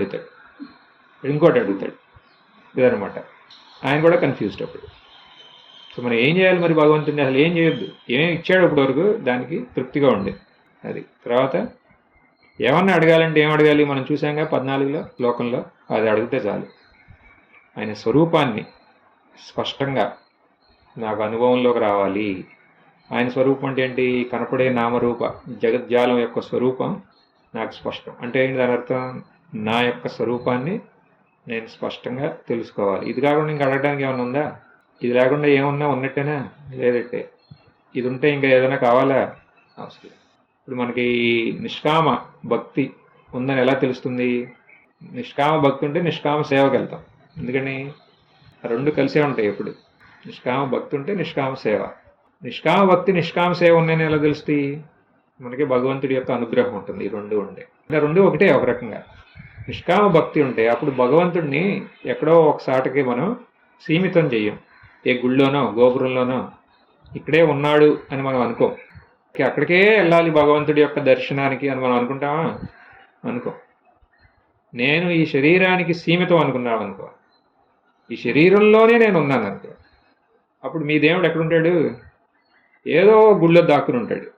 S1: అడుగుతాడు ఇదనమాట. ఆయన కూడా కన్ఫ్యూజ్డ్ అప్పుడు. సో మనం ఏం చేయాలి మరి? భగవంతుడిని అసలు ఏం చేయొద్దు, ఏమేమి ఇచ్చాడు అప్పటి వరకు దానికి తృప్తిగా ఉండేది అది. తర్వాత ఏమన్నా అడగాలంటే ఏం అడగాలి? మనం చూసాంగా 14లో శ్లోకంలో, అది అడిగితే చాలు. ఆయన స్వరూపాన్ని స్పష్టంగా నాకు అనుభవంలోకి రావాలి. ఆయన స్వరూపం అంటే ఏంటి? కనపడే నామరూప జగజ్జాలం యొక్క స్వరూపం నాకు స్పష్టం. అంటే ఏంటి దాని అర్థం? నా యొక్క స్వరూపాన్ని నేను స్పష్టంగా తెలుసుకోవాలి. ఇది కాకుండా ఇంకా అడగడానికి ఏమైనా ఉందా? ఇది లేకుండా ఏమన్నా ఉన్నట్టేనా? లేదంటే ఇది ఉంటే ఇంకా ఏదైనా కావాలా? అవసరం. ఇప్పుడు మనకి నిష్కామ భక్తి ఉందని ఎలా తెలుస్తుంది? నిష్కామ భక్తి ఉంటే నిష్కామ సేవకి వెళ్తాం. ఎందుకని? రెండు కలిసే ఉంటాయి ఎప్పుడు. నిష్కామ భక్తి ఉంటే నిష్కామ సేవ. నిష్కామ భక్తి నిష్కామ సేవ ఉన్నాయని ఎలా తెలుస్తాయి? మనకి భగవంతుడి యొక్క అనుగ్రహం ఉంటుంది. ఈ రెండు ఉండే, ఇంకా రెండు ఒకటే ఒక రకంగా. నిష్కామ భక్తి ఉంటే అప్పుడు భగవంతుడిని ఎక్కడో ఒకసాటికి మనం సీమితం చెయ్యం. ఏ గుళ్ళోనో గోపురంలోనో ఇక్కడే ఉన్నాడు అని మనం అనుకోం. అక్కడికే వెళ్ళాలి భగవంతుడి యొక్క దర్శనానికి అని మనం అనుకుంటామా? అనుకో. నేను ఈ శరీరానికి సీమితం అనుకున్నావు అనుకో, ఈ శరీరంలోనే నేను ఉన్నాను అనుకో, అప్పుడు మీ దేవుడు ఎక్కడుంటాడు? ఏదో గుళ్ళో దాక్కుని ఉంటాడు.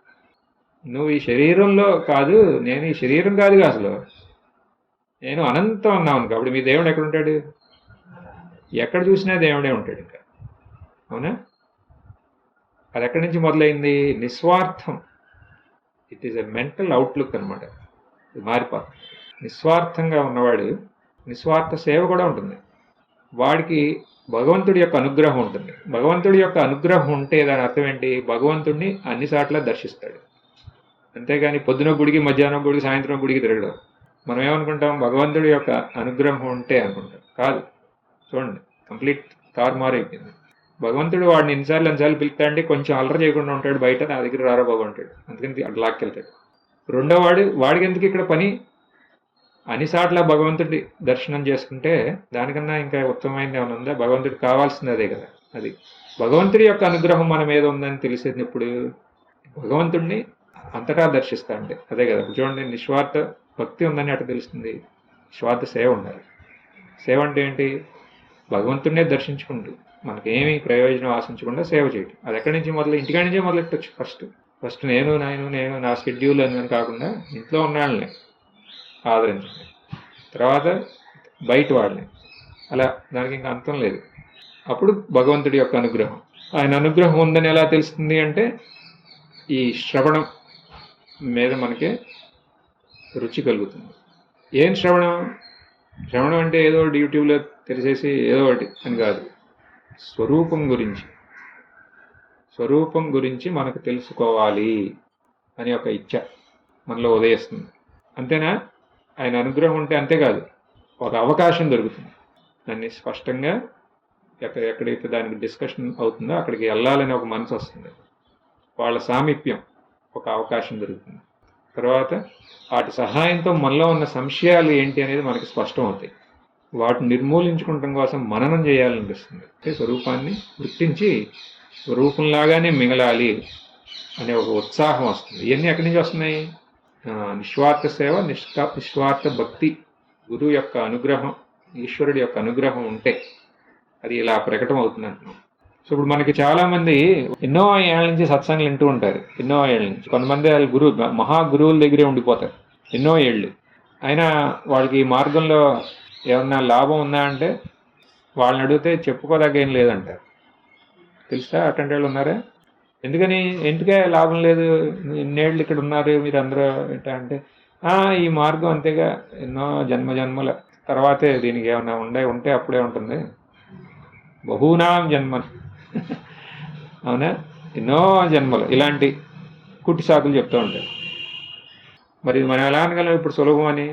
S1: నువ్వు ఈ శరీరంలో కాదు, నేను ఈ శరీరం కాదుగా అసలు, నేను అనంతం అన్నావు అనుకో, అప్పుడు మీ దేవుడు ఎక్కడుంటాడు? ఎక్కడ చూసినా దేవుడే ఉంటాడు ఇంకా. అవునా? అది ఎక్కడి నుంచి మొదలైంది? నిస్వార్థం. It is a mental outlook అనమాట. ఇది మారిపోతుంది. నిస్వార్థంగా ఉన్నవాడు నిస్వార్థ సేవ కూడా ఉంటుంది. వాడికి భగవంతుడి యొక్క అనుగ్రహం ఉంటుంది. భగవంతుడి యొక్క అనుగ్రహం ఉంటే దాని అర్థం ఏంటి? భగవంతుడిని అన్ని సార్లు దర్శిస్తాడు. అంతేగాని పొద్దున గుడికి, మధ్యాహ్నం గుడికి, సాయంత్రం గుడికి తిరగడం. మనం ఏమనుకుంటాం? భగవంతుడి యొక్క అనుగ్రహం ఉంటే అనుకుంటాం. కాదు. చూడండి, కంప్లీట్ తారుమారైపోయింది. భగవంతుడు వాడిని ఎన్నిసార్లు పిలుస్తాడంటే కొంచెం అల్లరి చేయకుండా ఉంటాడు, బయట నా దగ్గర రారా బాబు అంటాడు, అందుకని అట్లా లాక్కెళ్తాడు. రెండో వాడికి ఎందుకు ఇక్కడ పని? అన్నిసార్లు భగవంతుడి దర్శనం చేసుకుంటే దానికన్నా ఇంకా ఉత్తమమైనది ఏమైనా ఉందా? భగవంతుడికి కావాల్సింది అదే కదా. అది భగవంతుడి యొక్క అనుగ్రహం మన మీద ఉందని తెలిసేది ఇప్పుడు భగవంతుడిని అంతటా దర్శిస్తాంటే అదే కదా. చూడండి, నిస్వార్థ భక్తి ఉందని అట్లా తెలుస్తుంది. నిస్వార్థ సేవ ఉండాలి. సేవ అంటే ఏంటి? భగవంతుడినే దర్శించుకుంటూ మనకేమీ ప్రయోజనం ఆశించకుండా సేవ చేయటం. అది ఎక్కడి నుంచి ఇంటికాడి నుంచే మొదలెట్టచ్చు. ఫస్ట్ నేను నా షెడ్యూల్ అని కాకుండా ఇంట్లో ఉన్నాళ్ళని ఆదరించండి, తర్వాత బయట వాళ్ళని, అలా దానికి ఇంకా అంతం లేదు. అప్పుడు భగవంతుడి యొక్క అనుగ్రహం. ఆయన అనుగ్రహం ఉందని ఎలా తెలుస్తుంది అంటే ఈ శ్రవణం మీద మనకి రుచి కలుగుతుంది. ఏం శ్రవణం? శ్రవణం అంటే ఏదో యూట్యూబ్లో తెలిసేసి ఏదో ఒకటి అని కాదు. స్వరూపం గురించి మనకు తెలుసుకోవాలి అని ఒక ఇచ్చ మనలో ఉదయిస్తుంది. అంతేనా? ఆయన అనుగ్రహం ఉంటే అంతేకాదు, ఒక అవకాశం దొరుకుతుంది. దాన్ని స్పష్టంగా ఎక్కడైతే దానికి డిస్కషన్ అవుతుందో అక్కడికి వెళ్ళాలని ఒక మనసు వస్తుంది. వాళ్ళ సామీప్యం, ఒక అవకాశం దొరుకుతుంది. తర్వాత వాటి సహాయంతో మనలో ఉన్న సంశయాలు ఏంటి అనేది మనకి స్పష్టం అవుతాయి. వాటిని నిర్మూలించుకోవడం కోసం మననం చేయాలనిపిస్తుంది. అంటే స్వరూపాన్ని గుర్తించి స్వరూపంలాగానే మిగలాలి అనే ఒక ఉత్సాహం వస్తుంది. ఇవన్నీ ఎక్కడి నుంచి వస్తున్నాయి? నిస్వార్థ సేవ, నిస్వార్థ భక్తి, గురువు యొక్క అనుగ్రహం, ఈశ్వరుడి యొక్క అనుగ్రహం ఉంటే అది ఇలా ప్రకటన అవుతుంది అంటున్నాం. సో ఇప్పుడు మనకి చాలామంది ఎన్నో ఏళ్ళ నుంచి సత్సంగులు వింటూ ఉంటారు. ఎన్నో ఏళ్ళ నుంచి కొంతమంది మహా గురువుల దగ్గరే ఉండిపోతారు ఎన్నో ఏళ్ళు. అయినా వాళ్ళకి ఈ మార్గంలో ఏమన్నా లాభం ఉందా అంటే వాళ్ళని అడిగితే చెప్పుకోదగ్గేం లేదంటారు. తెలుసా అటువంటి వాళ్ళు ఉన్నారా? ఎందుకే లాభం లేదు, ఇన్నేళ్ళు ఇక్కడ ఉన్నారు మీరు అందరూ ఎట్లా అంటే, ఈ మార్గం అంతేగా, ఎన్నో జన్మల తర్వాతే దీనికి ఏమన్నా ఉంటే అప్పుడే ఉంటుంది, బహూనాం జన్మలు అవునా, ఎన్నో జన్మలు, ఇలాంటి కుట్టి సాకులు చెప్తూ ఉంటారు. మరి మనం ఎలా అనగలం ఇప్పుడు సులభం అని?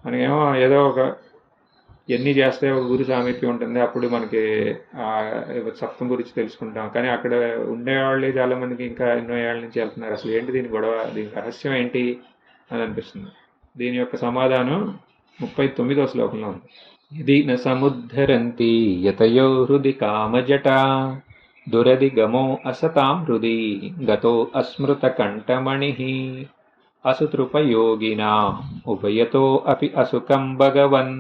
S1: మనకేమో ఏదో ఒక ఎన్ని చేస్తే ఒక గురు సామీప్యం ఉంటుంది, అప్పుడు మనకి సప్తం గురించి తెలుసుకుంటాం. కానీ అక్కడ ఉండేవాళ్ళే చాలా మందికి ఇంకా ఎన్నో ఏళ్ళ నుంచి వెళ్తున్నారు. అసలు ఏంటి దీని గొడవ, దీని రహస్యం ఏంటి అని అనిపిస్తుంది. దీని యొక్క సమాధానం 39వ శ్లోకంలో ఉంది. ఇది న సముద్ధరంతి యతయో హృది కామజట దురధిగమో అసతాం హృది గతో అస్మృత కంఠమణి అసుతృపయోగినాం ఉభయతో అపి అసుకం భగవన్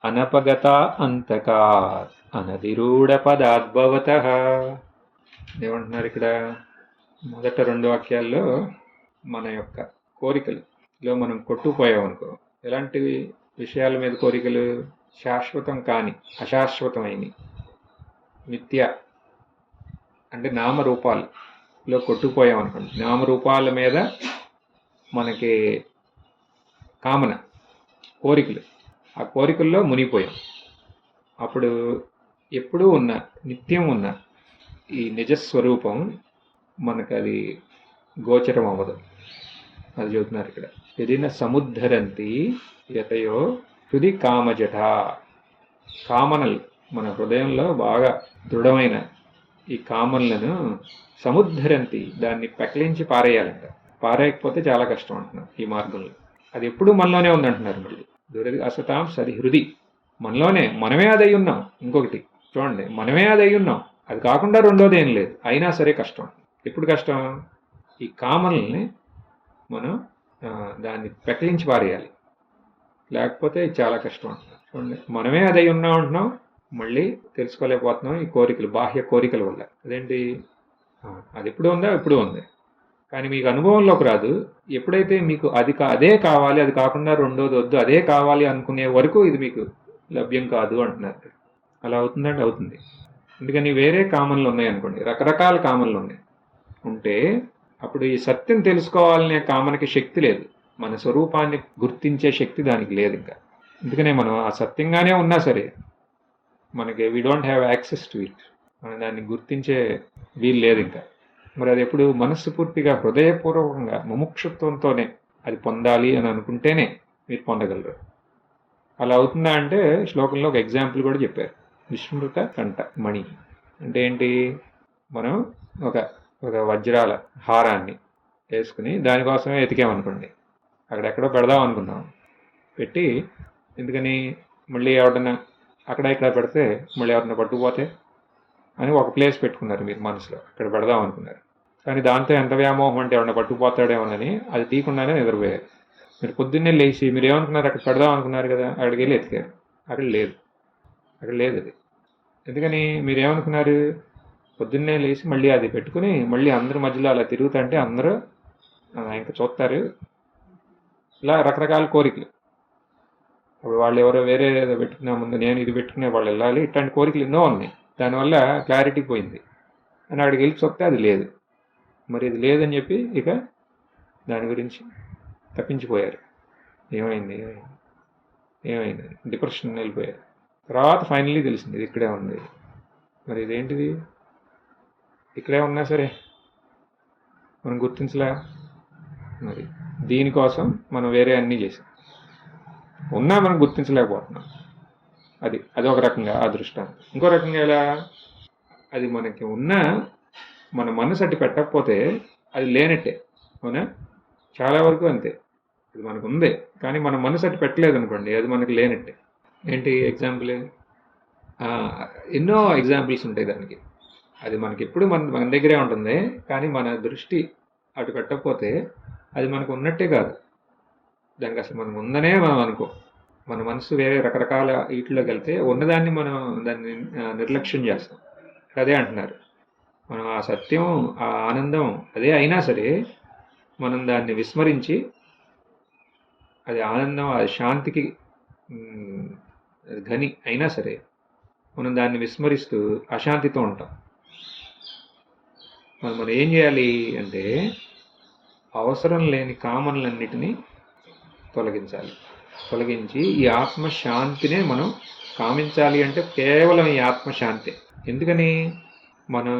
S1: అనపగత అంతకాత్ అనధిరూఢ పదాద్భవతః. ఏమంటున్నారు ఇక్కడ? మొదట 2 వాక్యాల్లో మన యొక్క కోరికలులో మనం కొట్టుకుపోయామనుకో, ఎలాంటి విషయాల మీద కోరికలు? శాశ్వతం కాని, అశాశ్వతమైన, నిత్య అంటే నామరూపాలలో కొట్టుకుపోయామనుకోండి. నామరూపాల మీద మనకి కామన, కోరికలు, ఆ కోరికల్లో మునిగిపోయాం. అప్పుడు ఎప్పుడూ ఉన్న, నిత్యం ఉన్న ఈ నిజస్వరూపం మనకు అది గోచరం అవ్వదు. అది చెబుతున్నారు ఇక్కడ. ఎదిన సముద్ధరంతి యతయో హృది కామజట. కామనలు మన హృదయంలో బాగా దృఢమైన ఈ కామనలను సముద్ధరంతి, దాన్ని పెకలించి పారేయాలంట. పారేయకపోతే చాలా కష్టం అంటున్నారు ఈ మార్గంలో. అది ఎప్పుడూ మనలోనే ఉందంటున్నారు. మళ్ళీ దురది అసతాం సరి హృది, మనలోనే, మనమే అది అయి ఉన్నాం. ఇంకొకటి చూడండి, మనమే అది అయి ఉన్నాం, అది కాకుండా రెండోది ఏం లేదు. అయినా సరే కష్టం. ఎప్పుడు కష్టం? ఈ కామనల్ని మనం దాన్ని పెకలించి పారేయాలి, లేకపోతే చాలా కష్టం అంటున్నాం. చూడండి, మనమే అది అయి ఉన్నాం అంటున్నాం, మళ్ళీ తెలుసుకోలేకపోతున్నాం ఈ కోరికలు, బాహ్య కోరికల వల్ల. అదేంటి? అది ఎప్పుడు ఉందా? ఎప్పుడు ఉంది, కానీ మీకు అనుభవంలోకి రాదు. ఎప్పుడైతే మీకు అదే కావాలి, అది కాకుండా రెండోది వద్దు, అదే కావాలి అనుకునే వరకు ఇది మీకు లభ్యం కాదు అంటున్నారు. అలా అవుతుందంటే అవుతుంది. అందుకని వేరే కామన్లు ఉన్నాయనుకోండి, రకరకాల కామన్లు ఉంటే అప్పుడు ఈ సత్యం తెలుసుకోవాలనే కామనకి శక్తి లేదు. మన స్వరూపాన్ని గుర్తించే శక్తి దానికి లేదు ఇంకా. అందుకనే మనం ఆ సత్యంగానే ఉన్నా సరే మనకి we don't have access to it, మనం దాన్ని గుర్తించే వీలు లేదు ఇంకా. మరి అది ఎప్పుడు? మనస్సు పూర్తిగా హృదయపూర్వకంగా ముముక్షుత్వంతోనే అది పొందాలి అని అనుకుంటేనే మీరు పొందగలరు. అలా అవుతుందా అంటే శ్లోకంలో ఒక ఎగ్జాంపుల్ కూడా చెప్పారు. విస్మృత కంఠ మణి అంటే ఏంటి? మనం ఒక వజ్రాల హారాన్ని వేసుకుని దానికోసమే ఎతికామనుకోండి, అక్కడెక్కడో పెడదాం అనుకున్నాం, పెట్టి ఎందుకని మళ్ళీ ఎవరన్నా అక్కడ ఇక్కడ పెడితే మళ్ళీ ఎవరన్నా పట్టుకుపోతే అని ఒక ప్లేస్ పెట్టుకున్నారు మీరు మనసులో, అక్కడ పెడదాం అనుకున్నారు. కానీ దాంతో ఎంత వ్యామోహం అంటే ఎవరన్నా పట్టుకుపోతాడేమోనని అది తీయకుండానే నిద్రపోయారు. మీరు పొద్దున్నే లేచి మీరు ఏమనుకున్నారు? అక్కడ పెడదాం అనుకున్నారు కదా, అక్కడికి వెళ్ళి ఎతికారు, అక్కడ లేదు అది. ఎందుకని? మీరు ఏమనుకున్నారు? పొద్దున్నే లేచి మళ్ళీ అది పెట్టుకుని మళ్ళీ అందరి మధ్యలో అలా తిరుగుతుంటే అందరూ ఇంకా చూస్తారు, ఇలా రకరకాల కోరికలు. ఇప్పుడు వాళ్ళు ఎవరో వేరే పెట్టుకునే ముందు నేను ఇది పెట్టుకునే వాళ్ళు వెళ్ళాలి, ఇట్లాంటి కోరికలు ఎన్నో ఉన్నాయి. దానివల్ల క్లారిటీ పోయింది అని అక్కడికి వెళ్ళి చూస్తే అది లేదు. మరి ఇది లేదని చెప్పి ఇక దాని గురించి తప్పించిపోయారు. ఏమైంది డిప్రెషన్ వెళ్ళిపోయారు. తర్వాత ఫైనల్లీ తెలిసింది ఇది ఇక్కడే ఉంది. మరి ఇదేంటిది? ఇక్కడే ఉన్నా సరే మనం గుర్తించలే. మరి దీనికోసం మనం వేరే అన్నీ చేసాం, ఉన్నా మనం గుర్తించలేకపోతున్నాం. అది ఒక రకంగా ఆ దృష్టాంతం. ఇంకో రకంగా ఎలా? అది మనకి ఉన్న మన మనసు అట్టి పెట్టకపోతే అది లేనట్టే. అవునా? చాలా వరకు అంతే. అది మనకు ఉంది కానీ మన మనసు అట్టి పెట్టలేదు అనుకోండి, అది మనకి లేనట్టే. ఏంటి ఎగ్జాంపుల్? ఎన్నో ఎగ్జాంపుల్స్ ఉంటాయి దానికి. అది మనకి ఎప్పుడు మన దగ్గరే ఉంటుంది, కానీ మన దృష్టి అటు పెట్టకపోతే అది మనకు ఉన్నట్టే కాదు. దానికి అసలు మనకు ఉందనే మనం అనుకో. మన మనసు వేరే రకరకాల వీటిలోకి వెళ్తే ఉన్నదాన్ని మనం దాన్ని నిర్లక్ష్యం చేస్తాం. అదే అంటున్నారు, మనం ఆ సత్యం, ఆ ఆనందం అదే అయినా సరే మనం దాన్ని విస్మరించి అది ఆనందం, అది శాంతికి అది ఘని అయినా సరే మనం దాన్ని విస్మరిస్తూ అశాంతితో ఉంటాం. మనం ఏం చేయాలి అంటే అవసరం లేని కామన్లన్నిటినీ తొలగించాలి. తొలగించి ఈ ఆత్మశాంతినే మనం కామించాలి. అంటే కేవలం ఈ ఆత్మశాంతి. ఎందుకని మనం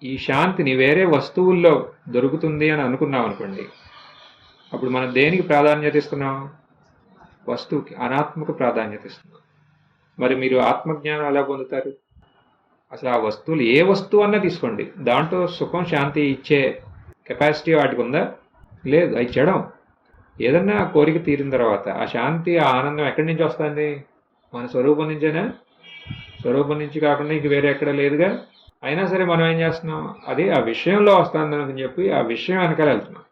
S1: ఈ శాంతిని వేరే వస్తువుల్లో దొరుకుతుంది అని అనుకున్నాం అనుకోండి, అప్పుడు మనం దేనికి ప్రాధాన్యత ఇస్తున్నాం? వస్తువుకి, అనాత్మకు ప్రాధాన్యత ఇస్తున్నాం. మరి మీరు ఆత్మజ్ఞానం ఎలా పొందుతారు? అసలు ఆ వస్తువులు ఏ వస్తువు అన్నా తీసుకోండి, దాంట్లో సుఖం శాంతి ఇచ్చే కెపాసిటీ వాటికి ఉందా? లేదు. అవి చెడం. ఏదన్నా కోరిక తీరిన తర్వాత ఆ శాంతి, ఆ ఆనందం ఎక్కడి నుంచి వస్తుంది? మన స్వరూపం నుంచేనా? స్వరూపం నుంచి కాకుండా ఇంక వేరే ఎక్కడ లేదుగా. అయినా సరే మనం ఏం చేస్తున్నాం? అది ఆ విషయంలో వస్తుందని చెప్పి ఆ విషయం వెనకాల వెళ్తున్నాం.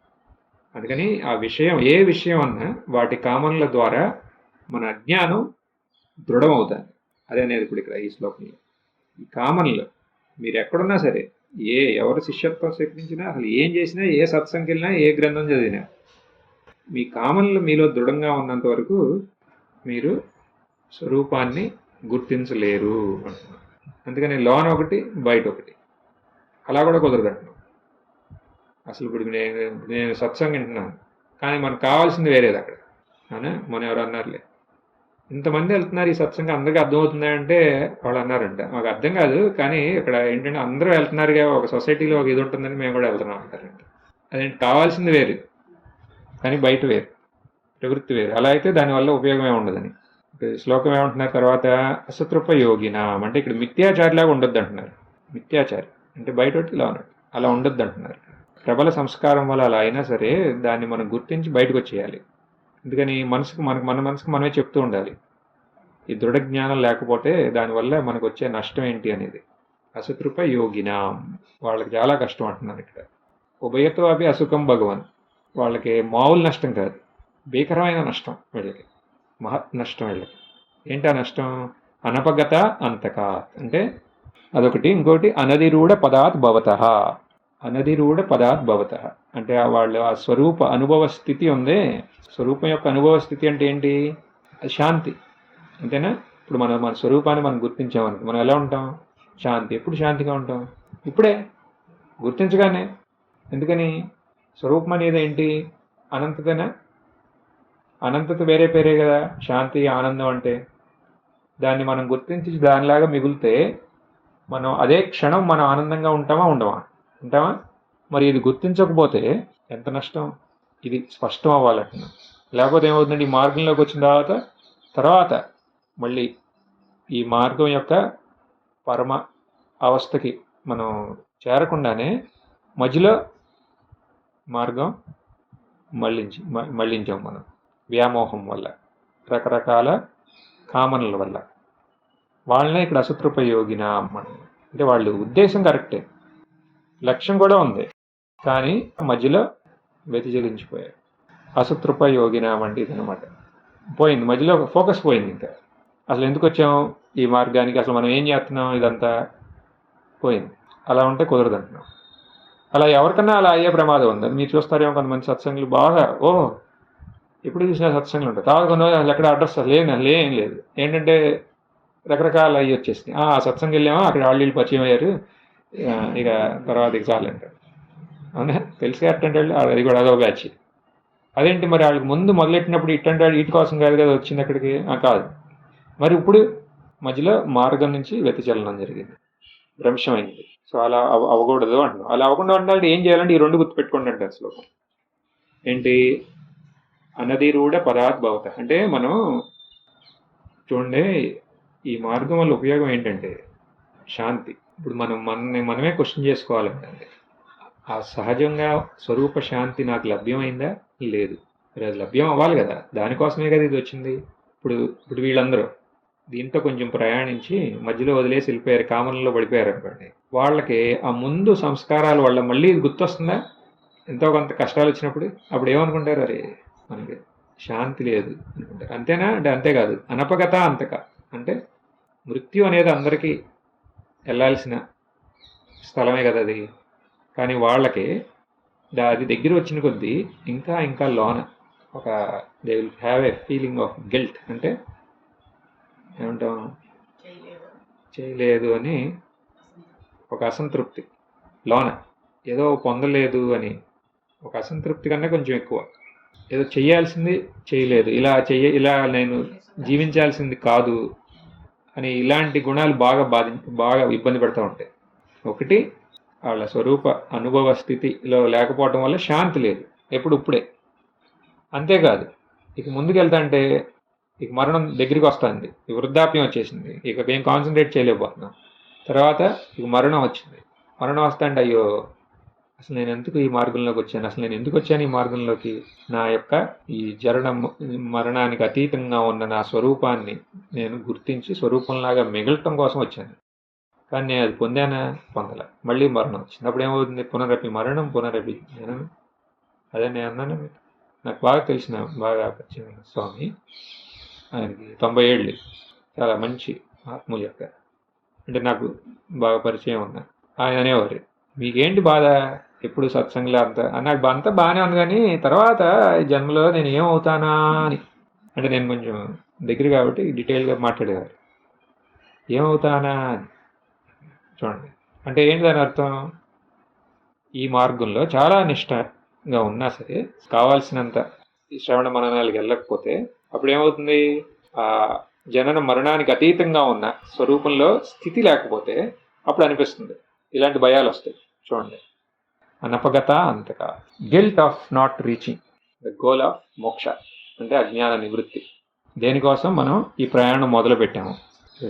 S1: అందుకని ఆ విషయం, ఏ విషయం అన్నా వాటి కామన్ల ద్వారా మన అజ్ఞానం దృఢమవుతుంది. అదే అనేది ఇప్పుడు ఇక్కడ ఈ శ్లోకంలో. ఈ కామన్లు మీరు ఎక్కడున్నా సరే, ఎవరు శిష్యత్వం స్వీకరించినా, అసలు ఏం చేసినా, ఏ సత్సంగకి వెళ్ళినా, ఏ గ్రంథం చదివినా, మీ కామన్లు మీలో దృఢంగా ఉన్నంత వరకు మీరు స్వరూపాన్ని గుర్తించలేరు అంటున్నాను. అందుకని లోన ఒకటి, బయట ఒకటి, అలా కూడా కుదరదు అంటున్నాను. అసలు ఇప్పుడు నేను సత్సంగం వింటున్నాను, కానీ మనకు కావాల్సింది వేరేది అక్కడ. అవునా? మనం ఎవరు అన్నారులే, ఇంతమంది వెళ్తున్నారు ఈ సత్సంగం, అందరికీ అర్థమవుతుందా అంటే వాళ్ళు అన్నారంట, మాకు అర్థం కాదు, కానీ ఇక్కడ ఏంటంటే అందరూ వెళ్తున్నారుగా, ఒక సొసైటీలో ఒక ఇది ఉంటుందని మేము కూడా వెళ్తున్నాం అంటారంట. అదేంటి, కావాల్సింది వేరు కానీ బయట వేరు, ప్రవృత్తి వేరు. అలా అయితే దానివల్ల ఉపయోగమే ఉండదని శ్లోకం ఏమంటున్నారు తర్వాత? అసతృప యోగినాం అంటే ఇక్కడ మిథ్యాచారిలాగా ఉండొద్దు అంటున్నారు. మిథ్యాచారి అంటే బయట ఇలా ఉన్నట్టు, అలా ఉండొద్దు అంటున్నారు. ప్రబల సంస్కారం వల్ల అలా అయినా సరే దాన్ని మనం గుర్తించి బయటకు వచ్చేయాలి. అందుకని మన మనసుకు మనమే చెప్తూ ఉండాలి. ఈ దృఢ జ్ఞానం లేకపోతే దానివల్ల మనకు వచ్చే నష్టం ఏంటి అనేది. అసతృప యోగినాం, వాళ్ళకి చాలా కష్టం అంటున్నారు ఇక్కడ. ఉభయతో అవి అసుఖం భగవన్, వాళ్ళకి మామూలు నష్టం కాదు, భీకరమైన నష్టం వీళ్ళకి, మహత్ నష్టం వీళ్ళకి. ఏంటి ఆ నష్టం? అనపగత అంతక అంటే అదొకటి. ఇంకోటి అనధిరూఢ పదాత్ భవతః, అనధిరూఢ పదాత్ భవతః అంటే వాళ్ళు ఆ స్వరూప అనుభవ స్థితి ఉందే, స్వరూపం యొక్క అనుభవ స్థితి అంటే ఏంటి? అది శాంతి, అంతేనా? ఇప్పుడు మన స్వరూపాన్ని మనం గుర్తించామనుకో, మనం ఎలా ఉంటాం? శాంతి. ఎప్పుడు శాంతిగా ఉంటాం? ఇప్పుడే, గుర్తించగానే. ఎందుకని? స్వరూపం అనేది ఏంటి? అనంతతేనా? అనంతత వేరే పేరే కదా శాంతి, ఆనందం అంటే. దాన్ని మనం గుర్తించి దానిలాగా మిగిలితే మనం అదే క్షణం మనం ఆనందంగా ఉంటామా? ఉంటామా? మరి ఇది గుర్తించకపోతే ఎంత నష్టం? ఇది స్పష్టం అవ్వాలంటున్నా. లేకపోతే ఏమవుతుందండి, ఈ మార్గంలోకి వచ్చిన తర్వాత మళ్ళీ ఈ మార్గం యొక్క పరమ అవస్థకి మనం చేరకుండానే మధ్యలో మార్గం మళ్ళించాం మనం, వ్యామోహం వల్ల, రకరకాల కామనల వల్ల. వాళ్ళనే ఇక్కడ అసతృప యోగిన అంటే వాళ్ళు ఉద్దేశం కరెక్టే, లక్ష్యం కూడా ఉంది, కానీ మధ్యలో వ్యతిచలించిపోయారు. అసతృప యోగిన అంటే ఇదనమాట. పోయింది మధ్యలో, ఫోకస్ పోయింది. ఇంకా అసలు ఎందుకు వచ్చాం ఈ మార్గానికి, అసలు మనం ఏం చేస్తున్నాం, ఇదంతా పోయింది. అలా ఉంటే కుదరదు అంటున్నాం. అలా ఎవరికన్నా అలా అయ్యే ప్రమాదం ఉంది. మీరు చూస్తారేమో కొంతమంది సత్సంగులు బాగా ఎప్పుడు చూసినా సత్సంగులు ఉంటాయి. తర్వాత కొన్ని అసలు ఎక్కడ అడ్రస్ ఏం లేదు. ఏంటంటే రకరకాల అయ్యి వచ్చేసినాయి. ఆ సత్సంగం వెళ్ళామో అక్కడ వాళ్ళు పరిచయం అయ్యారు, ఇక తర్వాత ఇక చాలు అంటారు. అవునా? తెలిసి అట్టంటే అది కూడా అదో బ్యాచ్. అదేంటి మరి వాళ్ళకి ముందు మొదలెట్టినప్పుడు ఇట్టంటే వీటి కోసం కాదు కదా వచ్చింది అక్కడికి? కాదు. మరి ఇప్పుడు మధ్యలో మార్గం నుంచి వ్యతిచలనం జరిగింది, భ్రంశమైంది. సో అలా అవ్వకూడదు అంటున్నాం. అలా అవ్వకుండా ఉండాలంటే ఏం చేయాలంటే ఈ రెండు గుర్తుపెట్టుకోండి అంటారు శ్లోకం. ఏంటి? అనధిరూఢ పదాత్ భవత అంటే మనం చూడండి, ఈ మార్గం వల్ల ఉపయోగం ఏంటంటే శాంతి. ఇప్పుడు మనమే క్వశ్చన్ చేసుకోవాలంటే, ఆ సహజంగా స్వరూప శాంతి నాకు లభ్యమైందా? లేదు. మరి అది లభ్యం అవ్వాలి కదా, దానికోసమే కదా ఇది వచ్చింది. ఇప్పుడు వీళ్ళందరూ దీంతో కొంచెం ప్రయాణించి మధ్యలో వదిలేసి వెళ్ళిపోయారు, కామన్లో పడిపోయారు అనుకోండి. వాళ్ళకి ఆ ముందు సంస్కారాల వల్ల మళ్ళీ ఇది గుర్తొస్తుందా? ఎంతో కొంత కష్టాలు వచ్చినప్పుడు అప్పుడు ఏమనుకుంటారు? అరే మనకి శాంతి లేదు అనుకుంటారు. అంతేనా? అంటే అంతేకాదు, అనపగత అంతక అంటే మృత్యు అనేది అందరికీ వెళ్ళాల్సిన స్థలమే కదా అది. కానీ వాళ్ళకి అది దగ్గర వచ్చిన కొద్దీ ఇంకా ఇంకా లోన ఒక they will have a feeling of guilt, అంటే ఏమంటాం, చేయలేదు అని ఒక అసంతృప్తి లోన, ఏదో పొందలేదు అని ఒక అసంతృప్తి కన్నా కొంచెం ఎక్కువ, ఏదో చేయాల్సింది చేయలేదు, ఇలా నేను జీవించాల్సింది కాదు అని ఇలాంటి గుణాలు బాగా ఇబ్బంది పడుతూ ఉంటాయి. ఒకటి, వాళ్ళ స్వరూప అనుభవ స్థితిలో లేకపోవటం వల్ల శాంతి లేదు, ఇప్పుడే. అంతేకాదు, ఇక ముందుకు వెళ్తాంటే ఇక మరణం దగ్గరికి వస్తుంది, ఇక వృద్ధాప్యం వచ్చేసింది, ఇక ఏం కాన్సన్ట్రేట్ చేయలేకపోతున్నాం. తర్వాత ఇక మరణం వచ్చింది. మరణం వస్తా అంటే అయ్యో అసలు నేను ఎందుకు ఈ మార్గంలోకి వచ్చాను, అసలు నేను ఎందుకు వచ్చాను ఈ మార్గంలోకి, నా యొక్క ఈ మరణానికి అతీతంగా ఉన్న నా స్వరూపాన్ని నేను గుర్తించి స్వరూపంలాగా మిగలటం కోసం వచ్చాను. కానీ నేను అది పొందలే. మళ్ళీ మరణం వచ్చింది. అప్పుడు ఏమవుతుంది, పునరపి మరణం పునరపి జననం. అదే నేను అన్నాను, నాకు బాగా పరిచయం స్వామి, ఆయనకి 90 ఏళ్ళు, చాలా మంచి ఆత్మూల యొక్క, అంటే నాకు బాగా పరిచయం ఉన్నా. ఆయన అనేవారు, మీకేంటి బాధ, ఎప్పుడు సత్సంగంలో నాకు అంతా బాగానే ఉంది, కానీ తర్వాత ఈ జన్మలో నేను ఏమవుతానా అని. అంటే నేను కొంచెం దగ్గర కాబట్టి డీటెయిల్గా మాట్లాడేవారు, ఏమవుతానా అని. చూడండి, అంటే ఏంటి దాని అర్థం, ఈ మార్గంలో చాలా నిష్టగా ఉన్నా సరే కావాల్సినంత ఈ శ్రవణ మననాలకు వెళ్ళకపోతే అప్పుడు ఏమవుతుంది, ఆ జనన మరణానికి అతీతంగా ఉన్న స్వరూపంలో స్థితి లేకపోతే అప్పుడు అనిపిస్తుంది ఇలాంటి భయాలు వస్తాయి. చూడండి, అనపగత అంతక, guilt of not reaching the goal of moksha, అంటే అజ్ఞాన నివృత్తి. దేనికోసం మనం ఈ ప్రయాణం మొదలు పెట్టాము.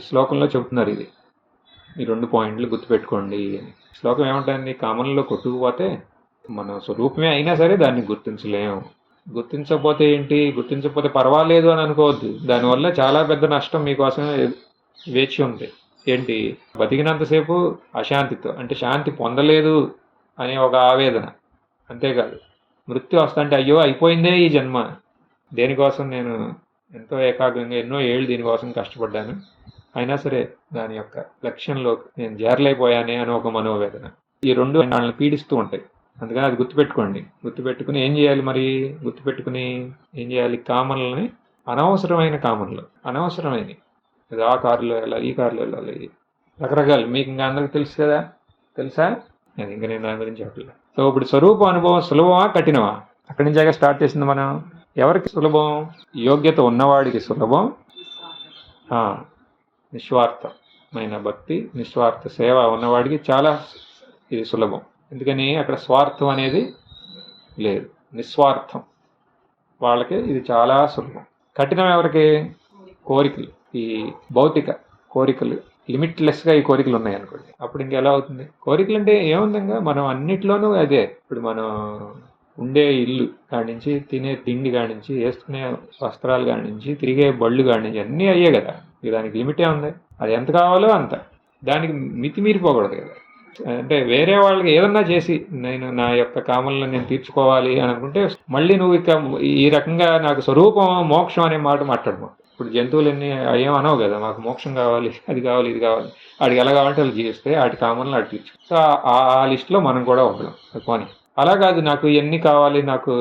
S1: శ్లోకంలో చెబుతున్నారు ఇది, ఈ 2 పాయింట్లు గుర్తుపెట్టుకోండి. శ్లోకం ఏమంటుంది, కామన్లో కొట్టుకుపోతే మన స్వరూపమే అయినా సరే దాన్ని గుర్తించలేము. గుర్తించకపోతే ఏంటి, గుర్తించకపోతే పర్వాలేదు అని అనుకోవద్దు, దానివల్ల చాలా పెద్ద నష్టం మీకోసం వేచి ఉంది. ఏంటి, బతికినంతసేపు అశాంతితో, అంటే శాంతి పొందలేదు అనే ఒక ఆవేదన. అంతేకాదు, మృత్యు వస్తుంటే అయ్యో అయిపోయిందే ఈ జన్మ, దేనికోసం నేను ఎంతో ఏకాగ్రంగా ఎన్నో ఏళ్ళు దీనికోసం కష్టపడ్డాను, అయినా సరే దాని యొక్క లక్ష్యంలో నేను చేరలేకపోయానే అని ఒక మనోవేదన. ఈ 2 వాళ్ళని పీడిస్తూ ఉంటాయి. అందుకని అది గుర్తుపెట్టుకుని ఏం చేయాలి, మరి గుర్తుపెట్టుకుని ఏం చేయాలి, కామన్లని, అనవసరమైన కామన్లు, అనవసరమైనవి, ఆ కారులో వెళ్ళాలి, ఈ కారులో వెళ్ళాలి, రకరకాలు, మీకు ఇంకా అందరికి తెలుసా, అది ఇంకా నేను దాని గురించి చెప్పలేదు. సో ఇప్పుడు స్వరూప అనుభవం సులభమా కఠినమా, అక్కడి నుంచాక స్టార్ట్ చేసింది మనం. ఎవరికి సులభం, యోగ్యత ఉన్నవాడికి సులభం, నిస్వార్థమైన భక్తి, నిస్వార్థ సేవ ఉన్నవాడికి చాలా ఇది సులభం. ఎందుకని అక్కడ స్వార్థం అనేది లేదు, నిస్వార్థం వాళ్ళకి ఇది చాలా సులభం. కఠినం ఎవరికి, కోరికలు, ఈ భౌతిక కోరికలు, లిమిట్లెస్గా ఈ కోరికలు ఉన్నాయి అనుకోండి, అప్పుడు ఇంకెలా అవుతుంది. కోరికలు అంటే ఏముందంగా, మనం అన్నిట్లోనూ అదే, ఇప్పుడు మనం ఉండే ఇల్లు కానించి, తినే తిండి కానించి, వేసుకునే వస్త్రాలు కానించి, తిరిగే బళ్ళు కానించి అన్నీ అయ్యే కదా. దానికి లిమిటే ఉంది, అది ఎంత కావాలో అంత, దానికి మితిమీరిపోకూడదు కదా. అంటే వేరే వాళ్ళకి ఏదన్నా చేసి నేను నా యొక్క కామలను నేను తీర్చుకోవాలి అని అనుకుంటే మళ్ళీ నువ్వు ఇక ఈ రకంగా నాకు స్వరూపం మోక్షం అనే మాట మాట్లాడము. ఇప్పుడు జంతువులన్నీ ఏమనవు కదా, మాకు మోక్షం కావాలి, అది కావాలి, ఇది కావాలి, వాడికి ఎలా కావాలంటే వాళ్ళు జీవిస్తే వాటి కామన్లు వాటి తీర్చు. సో ఆ లిస్టులో మనం కూడా ఉండడం పోనీ. అలా కాదు, నాకు ఇవన్నీ కావాలి, నాకు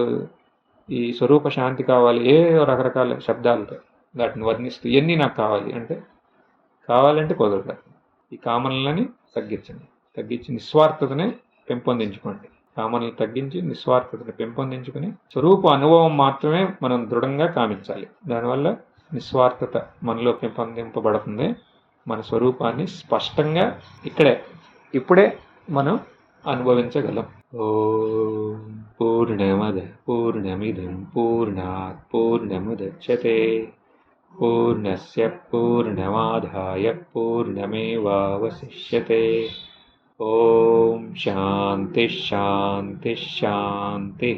S1: ఈ స్వరూప శాంతి కావాలి, రకరకాల శబ్దాలతో వాటిని వర్ణిస్తూ ఇవన్నీ నాకు కావాలంటే కుదరదు. ఈ కామన్లని తగ్గించి నిస్వార్థతనే పెంపొందించుకోండి. కామన్లు తగ్గించి నిస్వార్థతని పెంపొందించుకుని స్వరూప అనుభవం మాత్రమే మనం దృఢంగా కామించాలి. దానివల్ల నిస్వార్థత మనలో పెంపొందింపబడుతుంది. మన స్వరూపాన్ని స్పష్టంగా ఇప్పుడే మనం అనుభవించగలం. ఓం పూర్ణమద పూర్ణమిదం పూర్ణాత్ పూర్ణముదచ్యతే పూర్ణస్య పూర్ణమాదాయ పూర్ణమేవావశిష్యతే. ఓం శాంతి శాంతి శాంతి.